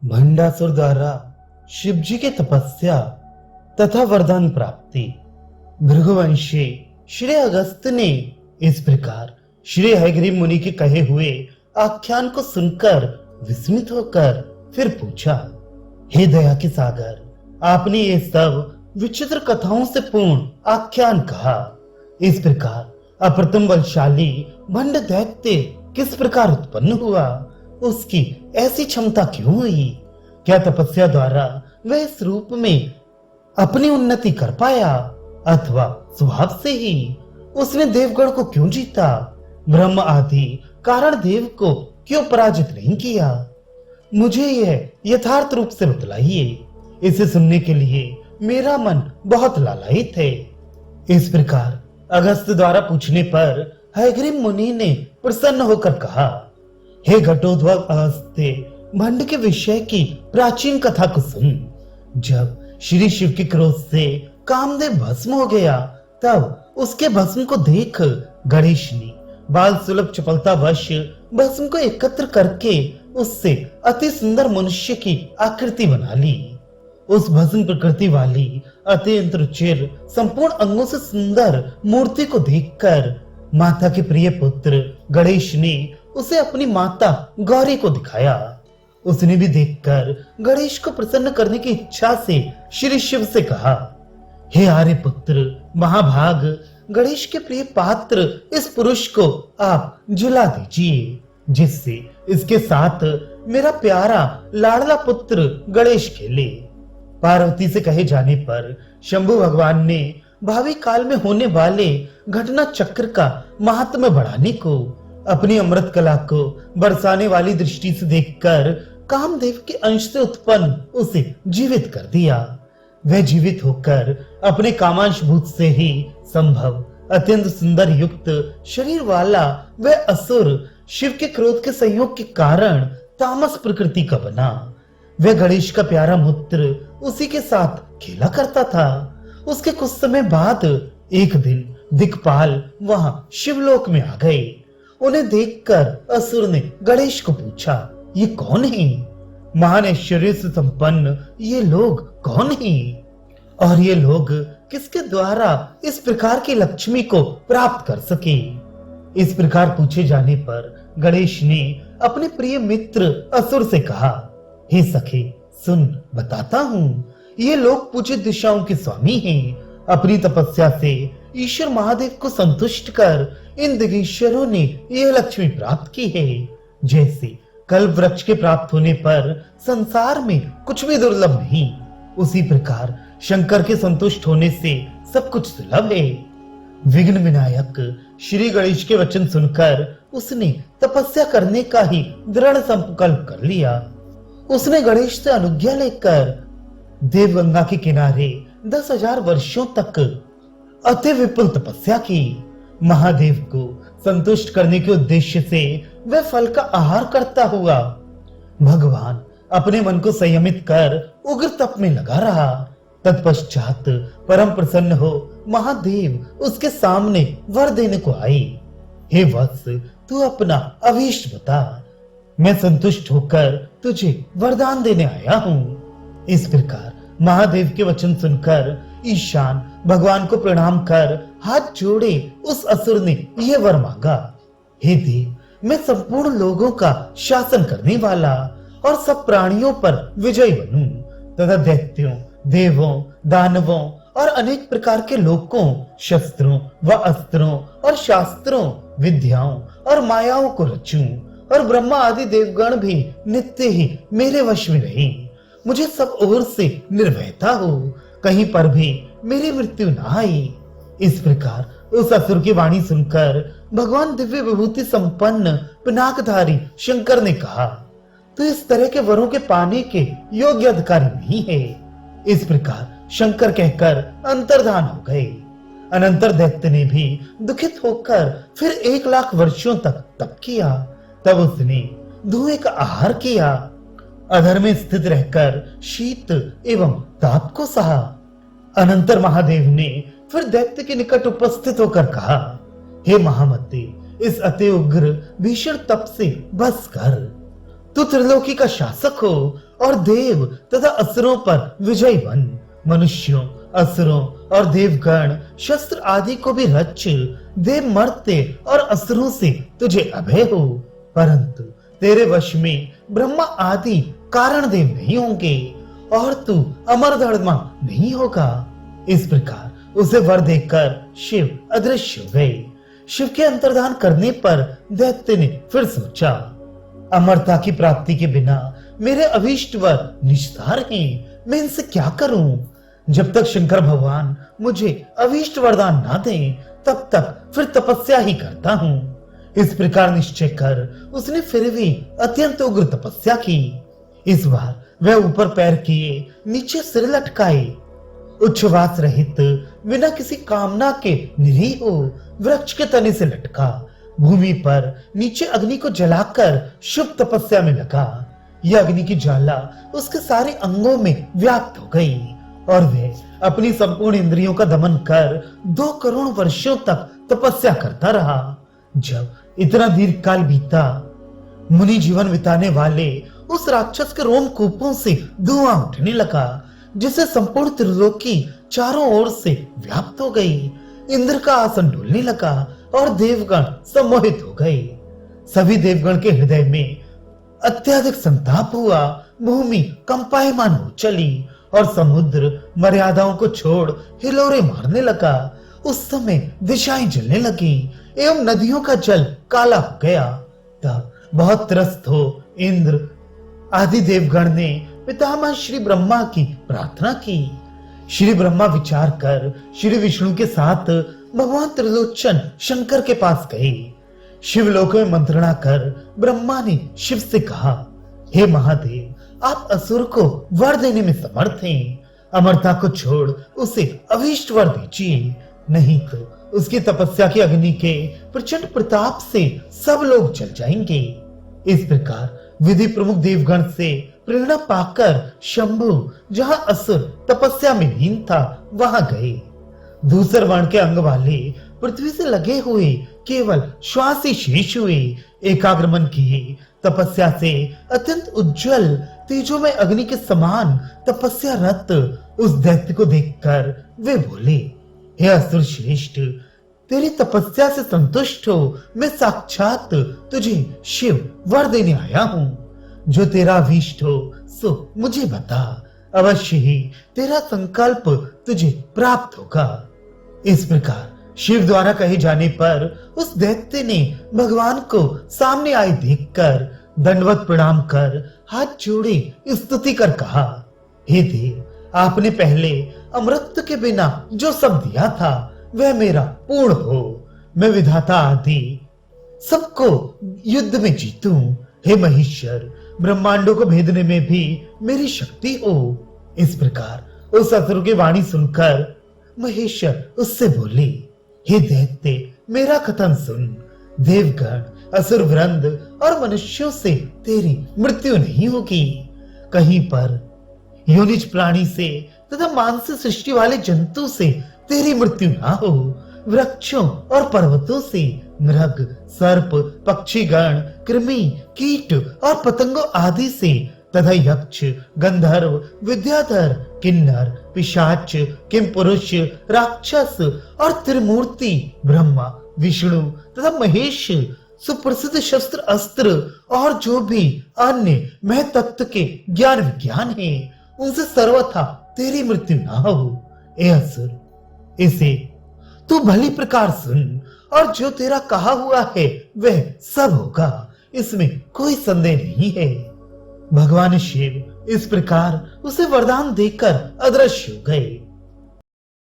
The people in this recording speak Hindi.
भंडासुर द्वारा शिवजी की तपस्या तथा वरदान प्राप्ति। भृगुवंशी श्री अगस्त ने इस प्रकार श्री हयग्रीव मुनि के कहे हुए आख्यान को सुनकर विस्मित होकर फिर पूछा, हे दया के सागर, आपने ये सब विचित्र कथाओं से पूर्ण आख्यान कहा। इस प्रकार अप्रतिम बलशाली भंड दैत्य किस प्रकार उत्पन्न हुआ? उसकी ऐसी क्षमता क्यों हुई? क्या तपस्या द्वारा वह इस रूप में अपनी उन्नति कर पाया, अथवा स्वभाव से ही उसने देवगण को क्यों जीता? ब्रह्म आदि कारण देव को क्यों पराजित नहीं किया? मुझे यह यथार्थ रूप से बतलाइए। इसे सुनने के लिए मेरा मन बहुत लालायित है। इस प्रकार अगस्त द्वारा पूछने पर हयग्रीव मुनि ने प्रसन्न होकर कहा, हे घटोद्भव अगस्त्य, भंड के विषय की प्राचीन कथा को सुन। जब श्री शिव के क्रोध से कामदेव भस्म हो गया, तब उसके भस्म को देख गणेश ने बाल सुलभ चपलतावश भस्म को एकत्र करके उससे अति सुंदर मनुष्य की आकृति बना ली। उस भस्म प्रकृति वाली अत्यंत रुचिर संपूर्ण अंगों से सुंदर मूर्ति को देखकर माता के प्रिय पुत्र गणेश ने उसे अपनी माता गौरी को दिखाया। उसने भी देखकर गणेश को प्रसन्न करने की इच्छा से श्री शिव से कहा, हे आर्य पुत्र महाभाग, गणेश के प्रिय पात्र इस पुरुष को आप झुला दीजिए, जिससे इसके साथ मेरा प्यारा लाडला पुत्र गणेश खेले। पार्वती से कहे जाने पर शंभु भगवान ने भावी काल में होने वाले घटना चक्र का महात्म्य बढ़ाने को अपनी अमृत कला को बरसाने वाली दृष्टि से देखकर कामदेव के अंश से उत्पन्न उसे जीवित कर दिया। वह जीवित होकर अपने कामांश भूत से ही संभव अत्यंत सुंदर युक्त शरीर वाला वह असुर शिव के क्रोध के संयोग के कारण तामस प्रकृति का बना। वह गणेश का प्यारा पुत्र उसी के साथ खेला करता था। उसके कुछ समय बाद एक दिन दिक्पाल वहां शिवलोक में आ गए। उन्हें देखकर असुर ने गणेश को पूछा, ये कौन है? महान ऐश्वर्य से संपन्न ये लोग कौन हैं? और ये लोग किसके द्वारा इस प्रकार की लक्ष्मी को प्राप्त कर सके? इस प्रकार पूछे जाने पर गणेश ने अपने प्रिय मित्र असुर से कहा, हे सखे सुन, बताता हूँ। ये लोग पूछे दिशाओं के स्वामी हैं। अपनी तपस्या से ईश्वर महादेव को संतुष्ट कर इन दिगीश्वरों ने यह लक्ष्मी प्राप्त की है। जैसे कल्प वृक्ष के प्राप्त होने पर संसार में कुछ भी दुर्लभ नहीं, उसी प्रकार शंकर के संतुष्ट होने से सब कुछ सुलभ है। विघ्न विनायक श्री गणेश के वचन सुनकर उसने तपस्या करने का ही दृढ़ संकल्प कर लिया। उसने गणेश से अनुज्ञा लेकर देवगंगा के किनारे 10,000 वर्षों तक अति विपुल तपस्या की। महादेव को संतुष्ट करने के उद्देश्य से वह फल का आहार करता हुआ भगवान अपने मन को संयमित कर उग्र तप में लगा रहा। तत्पश्चात परम प्रसन्न हो महादेव उसके सामने वर देने को आई। हे वत्स, तू अपना अभीष्ट बता, मैं संतुष्ट होकर तुझे वरदान देने आया हूँ। इस प्रकार महादेव के वचन सुनकर ईशान भगवान को प्रणाम कर हाथ जोड़े उस असुर ने यह वर मांगा, हे देव, मैं संपूर्ण लोगों का शासन करने वाला और सब प्राणियों पर विजयी बनूं तथा दैत्यों, देवों, दानवों और अनेक प्रकार के लोकों, शस्त्रों व अस्त्रों और शास्त्रों, विद्याओं और मायाओं को रचूं और ब्रह्मा आदि देवगण भी नित्य ही मेरे वश में रहे। मुझे सब ओर से निर्भयता हो, कहीं पर भी मेरी मृत्यु न आई। इस प्रकार उस असुर की वाणी सुनकर भगवान दिव्य विभूति संपन्न पिनाकधारी शंकर ने कहा, तो इस तरह के वरों के पाने के योग्य अधिकारी नहीं है। इस प्रकार शंकर कहकर अंतर्धान हो गए। अनंतर दैत्य ने भी दुखित होकर फिर 1,00,000 वर्षों तक तप किया। तब उसने धुएं का आहार किया। अधर में स्थित रहकर शीत एवं ताप को सहा। अनंतर महादेव ने फिर दैत्य के निकट उपस्थित होकर कहा, हे महामते, इस अति उग्र भीषण तप से बस कर। तू त्रिलोकी का शासक हो और देव तथा असुरों पर विजयी बन। मनुष्यों, असुरों और देवगण शस्त्र आदि को भी रच देव मरते और असुरों से तुझे अभय हो, परंतु तेरे वश में ब्रह्मा आदि कारण देव नहीं होंगे और तू अमरधर्मा नहीं होगा। इस प्रकार उसे वर देकर शिव अदृश्य हो गए। शिव के अंतर्धान करने पर दैत्य ने फिर सोचा, अमरता की प्राप्ति के बिना मेरे अभीष्ट वर निस्तार हैं, मैं इनसे क्या करूं? जब तक शंकर भगवान मुझे अभीष्ट वरदान ना दें, तब तक फिर तपस्या ही करता हूं। इस प्रकार निश्चय कर उसने फिर भी अत्यंत उग्र तपस्या की। इस बार वह ऊपर पैर किए नीचे सिर लटकाए, उच्छ्वास रहित बिना किसी कामना के निरीह वृक्ष के तने से लटका भूमि पर नीचे अग्नि को जलाकर शुभ तपस्या में लगा। यह अग्नि की ज्वाला उसके सारे अंगों में व्याप्त हो गई और वह अपनी संपूर्ण इंद्रियों का दमन कर 2 करोड़ वर्षों तक तपस्या करता रहा। जब इतना दीर्घ काल बीता, मुनि जीवन बिताने वाले उस राक्षस के रोमकूपों से धुआं उठने लगा, जिससे संपूर्ण त्रिलोकी चारों ओर से व्याप्त हो गई। इंद्र का आसन डोलने लगा और देवगण सम्मोहित हो गए। सभी देवगण के हृदय में अत्यधिक संताप हुआ, भूमि कंपायमान हो चली और समुद्र मर्यादाओं को छोड़ हिलोरे मारने लगा। उस समय दिशाएं जलने लगी एवं नदियों का जल काला हो गया। तब बहुत त्रस्त हो इंद्र आदि देवगण ने पितामह श्री ब्रह्मा की प्रार्थना की। श्री ब्रह्मा विचार कर श्री विष्णु के साथ भगवान त्रिलोचन शंकर के पास गए। शिवलोक में मंत्रणा कर ब्रह्मा ने शिव से कहा, हे महादेव, आप असुर को वर देने में समर्थ हैं। अमरता को छोड़ उसे अभीष्ट वर दीजिए, नहीं तो उसकी तपस्या की अग्नि के प्रचंड प्रताप से सब लोग जल जाएंगे। इस प्रकार विधि प्रमुख देवगण से प्रेरणा पाकर शंभु जहां असुर तपस्या में लीन था वहां गए। दूसर वर्ण के अंग वाले पृथ्वी से लगे हुए केवल श्वास ही शेष हुए। एकाग्रमन किए तपस्या से अत्यंत उज्जवल तेजोमय अग्नि के समान तपस्या रत उस दैत्य को देखकर वे बोले, हे असुर श्रेष्ठ, तेरी तपस्या से संतुष्ट हो मैं साक्षात तुझे शिव वर देने आया हूँ। जो तेरा अभीष्ट हो सो मुझे बता, अवश्य ही तेरा संकल्प तुझे प्राप्त होगा। इस प्रकार शिव द्वारा कहे जाने पर उस दैत्य ने भगवान को सामने आए देखकर दंडवत प्रणाम कर हाथ जोड़े स्तुति कर कहा, हे देव, आपने पहले अमृत के बिना जो सब दिया था वह मेरा पूर्ण हो। मैं विधाता आदि सबको युद्ध में जीतूं। हे महेश्वर, ब्रह्मांडों को भेदने में भी मेरी शक्ति हो। इस प्रकार उस असुर की वाणी सुनकर महेश्वर उससे बोले, हे दैत्य, मेरा कथन सुन। देवगण, असुर वृंद और मनुष्यों से तेरी मृत्यु नहीं होगी। कहीं पर योनिज प्राणी से तथा मांस सृष्टि वाले जंतु से तेरी मृत्यु ना हो। वृक्षों और पर्वतों से मृग, सर्प, पक्षीगण, कृमि, कीट और पतंगों आदि से तथा यक्ष, गंधर्व, विद्याधर, किन्नर, पिशाच, किमपुरुष, राक्षस और त्रिमूर्ति ब्रह्मा, विष्णु तथा महेश, सुप्रसिद्ध शस्त्र अस्त्र और जो भी अन्य महतत्व के ज्ञान विज्ञान है, उनसे सर्वथा तेरी मृत्यु ना हो। ए असुर, इसे तू भली प्रकार सुन और जो तेरा कहा हुआ है वह सब होगा, इसमें कोई संदेह नहीं है। भगवान शिव इस प्रकार उसे वरदान देकर अदृश्य हो गए।